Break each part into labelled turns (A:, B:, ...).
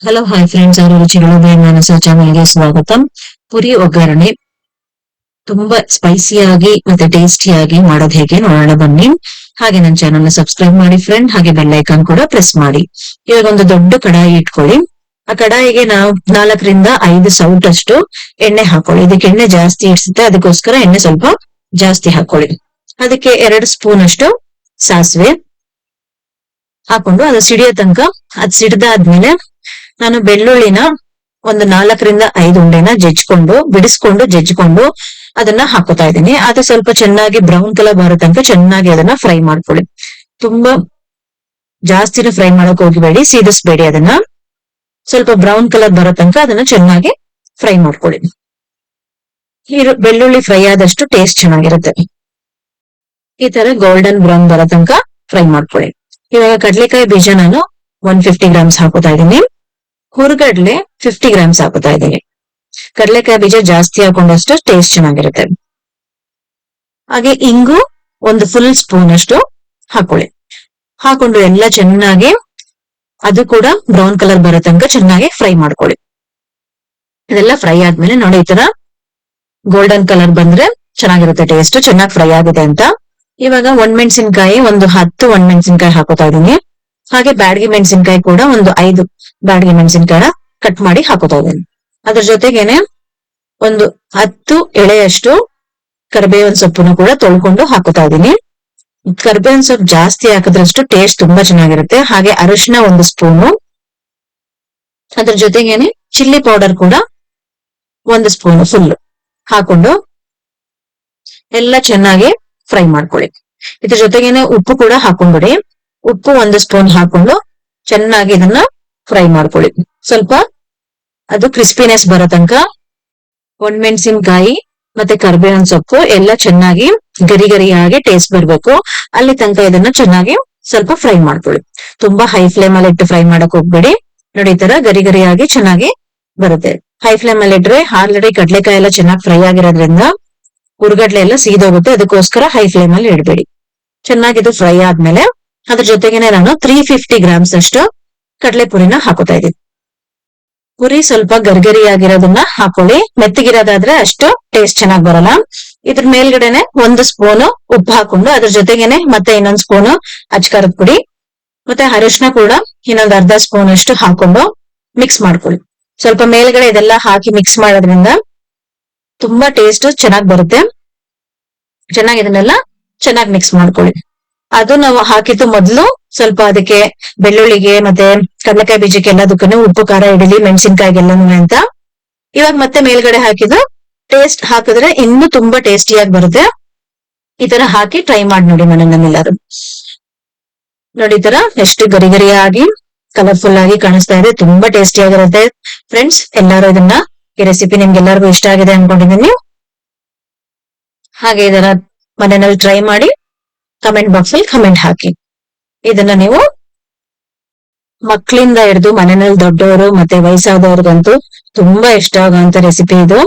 A: Hello hi friends, ಆರು ರುಚಿಗಳು ಮಾನಸ ಚಾನಲ್ಗೆ ಸ್ವಾಗತ. ಪುರಿ ಒಗ್ಗರಣೆ ತುಂಬಾ ಸ್ಪೈಸಿಯಾಗಿ ಮತ್ತೆ ಟೇಸ್ಟಿಯಾಗಿ ಮಾಡೋದು ಹೇಗೆ ನೋಡೋಣ ಬನ್ನಿ. ಹಾಗೆ ನನ್ನ ಚಾನಲ್ ನ ಸಬ್ಸ್ಕ್ರೈಬ್ ಮಾಡಿ ಫ್ರೆಂಡ್, ಹಾಗೆ ಬೆಲ್ ಐಕಾನ್ ಕೂಡ ಪ್ರೆಸ್ ಮಾಡಿ. ಇವಾಗ ಒಂದು ದೊಡ್ಡ ಕಡಾಯಿ ಇಟ್ಕೊಳ್ಳಿ. ಆ ಕಡಾಯಿಗೆ ನಾವು 4 ರಿಂದ 5 ಸೌಟ್ ಅಷ್ಟು ಎಣ್ಣೆ ಹಾಕೊಳ್ಳಿ. ಇದಕ್ಕೆ ಎಣ್ಣೆ ಜಾಸ್ತಿ ಇಡ್ಸುತ್ತೆ, ಅದಕ್ಕೋಸ್ಕರ ಎಣ್ಣೆ ಸ್ವಲ್ಪ ಜಾಸ್ತಿ ಹಾಕೊಳ್ಳಿ. ಅದಕ್ಕೆ 2 ಸ್ಪೂನ್ ಅಷ್ಟು ಸಾಸಿವೆ ಹಾಕೊಂಡು ಅದು ಸಿಡಿಯೋ ತನಕ ಅದ್ ಸಿಡ್ದಾದ್ಮೇಲೆ ನಾನು ಬೆಳ್ಳುಳ್ಳಿನ ಒಂದು 4 ರಿಂದ 5 ಉಂಡೆನ ಬಿಡಿಸ್ಕೊಂಡು ಜಜ್ಜಿಕೊಂಡು ಅದನ್ನ ಹಾಕೋತಾ ಇದ್ದೀನಿ. ಅದು ಸ್ವಲ್ಪ ಚೆನ್ನಾಗಿ ಬ್ರೌನ್ ಕಲರ್ ಬರೋ ತನಕ ಚೆನ್ನಾಗಿ ಅದನ್ನ ಫ್ರೈ ಮಾಡ್ಕೊಳ್ಳಿ. ತುಂಬಾ ಜಾಸ್ತಿನೂ ಫ್ರೈ ಮಾಡಕ್ ಹೋಗಬೇಡಿ, ಸೀದಿಸ್ಬೇಡಿ. ಅದನ್ನ ಸ್ವಲ್ಪ ಬ್ರೌನ್ ಕಲರ್ ಬರೋ ತನಕ ಅದನ್ನ ಚೆನ್ನಾಗಿ ಫ್ರೈ ಮಾಡ್ಕೊಳ್ಳಿ. ಬೆಳ್ಳುಳ್ಳಿ ಫ್ರೈ ಆದಷ್ಟು ಟೇಸ್ಟ್ ಚೆನ್ನಾಗಿರುತ್ತೆ. ಈ ತರ ಗೋಲ್ಡನ್ ಬ್ರೌನ್ ಬರೋ ತನಕ ಫ್ರೈ ಮಾಡ್ಕೊಳ್ಳಿ. ಇವಾಗ ಕಡ್ಲೆಕಾಯಿ ಬೀಜ ನಾನು 150 ಗ್ರಾಮ್ಸ್ ಹಾಕೋತಾ ಇದ್ದೀನಿ. ಹುರ್ಗಡ್ಲೆ 50 ಗ್ರಾಮ್ಸ್ ಹಾಕೋತಾ ಇದ್ದೀನಿ. ಕಡಲೆಕಾಯಿ ಬೀಜ ಜಾಸ್ತಿ ಹಾಕೊಂಡಷ್ಟು ಟೇಸ್ಟ್ ಚೆನ್ನಾಗಿರುತ್ತೆ. ಹಾಗೆ ಇಂಗು ಒಂದು ಫುಲ್ ಸ್ಪೂನ್ ಅಷ್ಟು ಹಾಕೊಳ್ಳಿ. ಹಾಕೊಂಡು ಎಲ್ಲ ಚೆನ್ನಾಗಿ ಅದು ಕೂಡ ಬ್ರೌನ್ ಕಲರ್ ಬರೋ ತನಕ ಚೆನ್ನಾಗಿ ಫ್ರೈ ಮಾಡ್ಕೊಳ್ಳಿ. ಇದೆಲ್ಲ ಫ್ರೈ ಆದ್ಮೇಲೆ ನೋಡಿ, ಈ ತರ ಗೋಲ್ಡನ್ ಕಲರ್ ಬಂದ್ರೆ ಚೆನ್ನಾಗಿರುತ್ತೆ ಟೇಸ್ಟ್, ಚೆನ್ನಾಗಿ ಫ್ರೈ ಆಗಿದೆ ಅಂತ. ಇವಾಗ ಒಣಮೆಣಸಿನ್ಕಾಯಿ ಒಂದು 10 ಒಣಮೆಣಸಿನ್ಕಾಯಿ ಹಾಕೋತಾ ಇದೀನಿ. ಹಾಗೆ ಬ್ಯಾಡಗಿ ಮೆಣಸಿನ್ಕಾಯಿ ಕೂಡ ಒಂದು 5 ಬ್ಯಾಡಗಿ ಮೆಣಸಿನ್ಕಾಯಿನ ಕಟ್ ಮಾಡಿ ಹಾಕೋತಾ ಇದ್ದೀನಿ. ಅದ್ರ ಜೊತೆಗೇನೆ ಒಂದು 10 ಎಳೆಯಷ್ಟು ಕರಿಬೇವಿನ ಸೊಪ್ಪನ್ನು ಕೂಡ ತೊಳ್ಕೊಂಡು ಹಾಕೋತಾ ಇದ್ದೀನಿ. ಕರಿಬೇವಿನ ಸೊಪ್ಪು ಜಾಸ್ತಿ ಹಾಕಿದ್ರಷ್ಟು ಟೇಸ್ಟ್ ತುಂಬಾ ಚೆನ್ನಾಗಿರುತ್ತೆ. ಹಾಗೆ ಅರಿಶಿನ 1 ಸ್ಪೂನು, ಅದ್ರ ಜೊತೆಗೇನೆ ಚಿಲ್ಲಿ ಪೌಡರ್ ಕೂಡ 1 ಸ್ಪೂನ್ ಫುಲ್ ಹಾಕೊಂಡು ಎಲ್ಲ ಚೆನ್ನಾಗಿ ಫ್ರೈ ಮಾಡ್ಕೊಳ್ಳಿ. ಇದ್ರ ಜೊತೆಗೇನೆ ಉಪ್ಪು ಕೂಡ ಹಾಕೊಂಡ್ಬಿಡಿ. ಉಪ್ಪು 1 ಸ್ಪೂನ್ ಹಾಕೊಂಡು ಚೆನ್ನಾಗಿ ಇದನ್ನ ಫ್ರೈ ಮಾಡ್ಕೊಳ್ಳಿ. ಸ್ವಲ್ಪ ಅದು ಕ್ರಿಸ್ಪಿನೆಸ್ ಬರೋ ತನಕ ಒಣಮೆಣಸಿನ್ಕಾಯಿ ಮತ್ತೆ ಕರಿಬೇವಿನ ಸೊಪ್ಪು ಎಲ್ಲ ಚೆನ್ನಾಗಿ ಗರಿಗರಿಯಾಗಿ ಟೇಸ್ಟ್ ಬರ್ಬೇಕು, ಅಲ್ಲಿ ತನಕ ಇದನ್ನ ಚೆನ್ನಾಗಿ ಸ್ವಲ್ಪ ಫ್ರೈ ಮಾಡ್ಕೊಳ್ಳಿ. ತುಂಬಾ ಹೈ ಫ್ಲೇಮ್ ಅಲ್ಲಿ ಇಟ್ಟು ಫ್ರೈ ಮಾಡಕ್ ಹೋಗ್ಬೇಡಿ. ನೋಡಿ, ಈ ತರ ಗರಿಗರಿಯಾಗಿ ಚೆನ್ನಾಗಿ ಬರುತ್ತೆ. ಹೈ ಫ್ಲೇಮ್ ಅಲ್ಲಿ ಇಟ್ರೆ ಆಲ್ರೆಡಿ ಕಡ್ಲೆಕಾಯಿ ಎಲ್ಲ ಚೆನ್ನಾಗಿ ಫ್ರೈ ಆಗಿರೋದ್ರಿಂದ ಹುರ್ಗಡ್ಲೆ ಎಲ್ಲ ಸೀದೋಗುತ್ತೆ. ಅದಕ್ಕೋಸ್ಕರ ಹೈ ಫ್ಲೇಮ್ ಅಲ್ಲಿ ಇಡಬೇಡಿ. ಚೆನ್ನಾಗಿದು ಫ್ರೈ ಆದ್ಮೇಲೆ ಅದ್ರ ಜೊತೆಗೇನೆ ನಾನು 350 ಗ್ರಾಮ್ಸ್ ಅಷ್ಟು ಕಡಲೆ ಪುರಿನ ಹಾಕೋತಾ ಇದ್ದೀನಿ. ಪುರಿ ಸ್ವಲ್ಪ ಗರ್ಗರಿಯಾಗಿರೋದನ್ನ ಹಾಕೊಳ್ಳಿ, ಮೆತ್ತಗಿರೋದಾದ್ರೆ ಅಷ್ಟು ಟೇಸ್ಟ್ ಚೆನ್ನಾಗಿ ಬರಲ್ಲ. ಇದ್ರ ಮೇಲ್ಗಡೆನೆ 1 ಸ್ಪೂನು ಉಪ್ಪು ಹಾಕೊಂಡು ಅದ್ರ ಜೊತೆಗೇನೆ ಮತ್ತೆ ಇನ್ನೊಂದು ಸ್ಪೂನು ಅಚ್ಕಾರದ ಪುಡಿ ಮತ್ತೆ ಅರಿಶಿನ ಕೂಡ ಇನ್ನೊಂದು ಅರ್ಧ ಸ್ಪೂನ್ ಅಷ್ಟು ಹಾಕೊಂಡು ಮಿಕ್ಸ್ ಮಾಡ್ಕೊಳ್ಳಿ. ಸ್ವಲ್ಪ ಮೇಲ್ಗಡೆ ಇದೆಲ್ಲ ಹಾಕಿ ಮಿಕ್ಸ್ ಮಾಡೋದ್ರಿಂದ ತುಂಬಾ ಟೇಸ್ಟ್ ಚೆನ್ನಾಗಿ ಬರುತ್ತೆ. ಚೆನ್ನಾಗಿ ಇದನ್ನೆಲ್ಲ ಚೆನ್ನಾಗಿ ಮಿಕ್ಸ್ ಮಾಡ್ಕೊಳ್ಳಿ. ಅದು ನಾವು ಹಾಕಿದ್ದು ಮೊದಲು ಸ್ವಲ್ಪ ಅದಕ್ಕೆ ಬೆಳ್ಳುಳ್ಳಿಗೆ ಮತ್ತೆ ಕಡಲೆಕಾಯಿ ಬೀಜಕ್ಕೆ ಎಲ್ಲದಕ್ಕೂ ಉಪ್ಪು ಖಾರ ಇಡಲಿ ಮೆಣಸಿನ್ಕಾಯಿಗೆಲ್ಲನೂ ಅಂತ. ಇವಾಗ ಮತ್ತೆ ಮೇಲ್ಗಡೆ ಹಾಕಿದ್ದು ಟೇಸ್ಟ್ ಹಾಕಿದ್ರೆ ಇನ್ನೂ ತುಂಬಾ ಟೇಸ್ಟಿಯಾಗಿ ಬರುತ್ತೆ. ಈ ತರ ಹಾಕಿ ಟ್ರೈ ಮಾಡಿ ನೋಡಿ ಮನೆಯಲ್ಲೆಲ್ಲರೂ. ನೋಡಿ, ಈ ತರ ಎಷ್ಟು ಗರಿಗರಿಯಾಗಿ ಕಲರ್ಫುಲ್ ಆಗಿ ಕಾಣಿಸ್ತಾ ಇದೆ, ತುಂಬಾ ಟೇಸ್ಟಿ ಆಗಿರುತ್ತೆ ಫ್ರೆಂಡ್ಸ್. ಎಲ್ಲರೂ ಈ ರೆಸಿಪಿ ನಿಮ್ಗೆಲ್ಲರಿಗೂ ಇಷ್ಟ ಆಗಿದೆ ಅನ್ಕೊಂಡಿದ್ದೀನಿ. ಹಾಗೆ ಇದನ್ನ ಮನೆಯಲ್ಲಿ ಟ್ರೈ ಮಾಡಿ ಕಮೆಂಟ್ ಬಾಕ್ಸ್ ಅಲ್ಲಿ ಕಮೆಂಟ್ ಹಾಕಿ. ಇದನ್ನ ನೀವು ಮಕ್ಕಳಿಂದ ಹಿಡಿದು ಮನೆಯಲ್ಲಿ ದೊಡ್ಡವರು ಮತ್ತೆ ವಯಸ್ಸಾದವ್ರಿಗಂತೂ ತುಂಬಾ ಇಷ್ಟ ಆಗುವಂತ ರೆಸಿಪಿ ಇದು.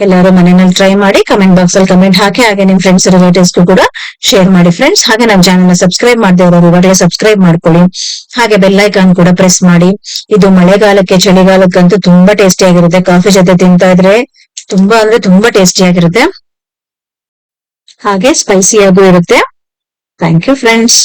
A: ಎಲ್ಲರೂ ಮನೆಯಲ್ಲಿ ಟ್ರೈ ಮಾಡಿ ಕಮೆಂಟ್ ಬಾಕ್ಸ್ ಅಲ್ಲಿ ಕಮೆಂಟ್ ಹಾಕಿ. ಹಾಗೆ ನಿಮ್ ಫ್ರೆಂಡ್ಸ್ ರಿಲೇಟಿವ್ಸ್ಗೂ ಕೂಡ ಶೇರ್ ಮಾಡಿ ಫ್ರೆಂಡ್ಸ್. ಹಾಗೆ ನಮ್ಮ ಚಾನಲ್ ನ ಸಬ್ಸ್ಕ್ರೈಬ್ ಮಾಡದೇ ಇರೋರು ಇವಾಗಲೇ ಸಬ್ಸ್ಕ್ರೈಬ್ ಮಾಡ್ಕೊಳ್ಳಿ. ಹಾಗೆ ಬೆಲ್ ಐಕಾನ್ ಕೂಡ ಪ್ರೆಸ್ ಮಾಡಿ. ಇದು ಮಳೆಗಾಲಕ್ಕೆ ಚಳಿಗಾಲಕ್ಕಂತೂ ತುಂಬಾ ಟೇಸ್ಟಿ ಆಗಿರುತ್ತೆ. ಕಾಫಿ ಜೊತೆ ತಿಂತಾ ಇದ್ರೆ ತುಂಬಾ ಅಂದ್ರೆ ತುಂಬಾ ಟೇಸ್ಟಿ ಆಗಿರುತ್ತೆ. ಹಾಗೆ ಸ್ಪೈಸಿಯಾಗೂ ಇರುತ್ತೆ. Thank you friends.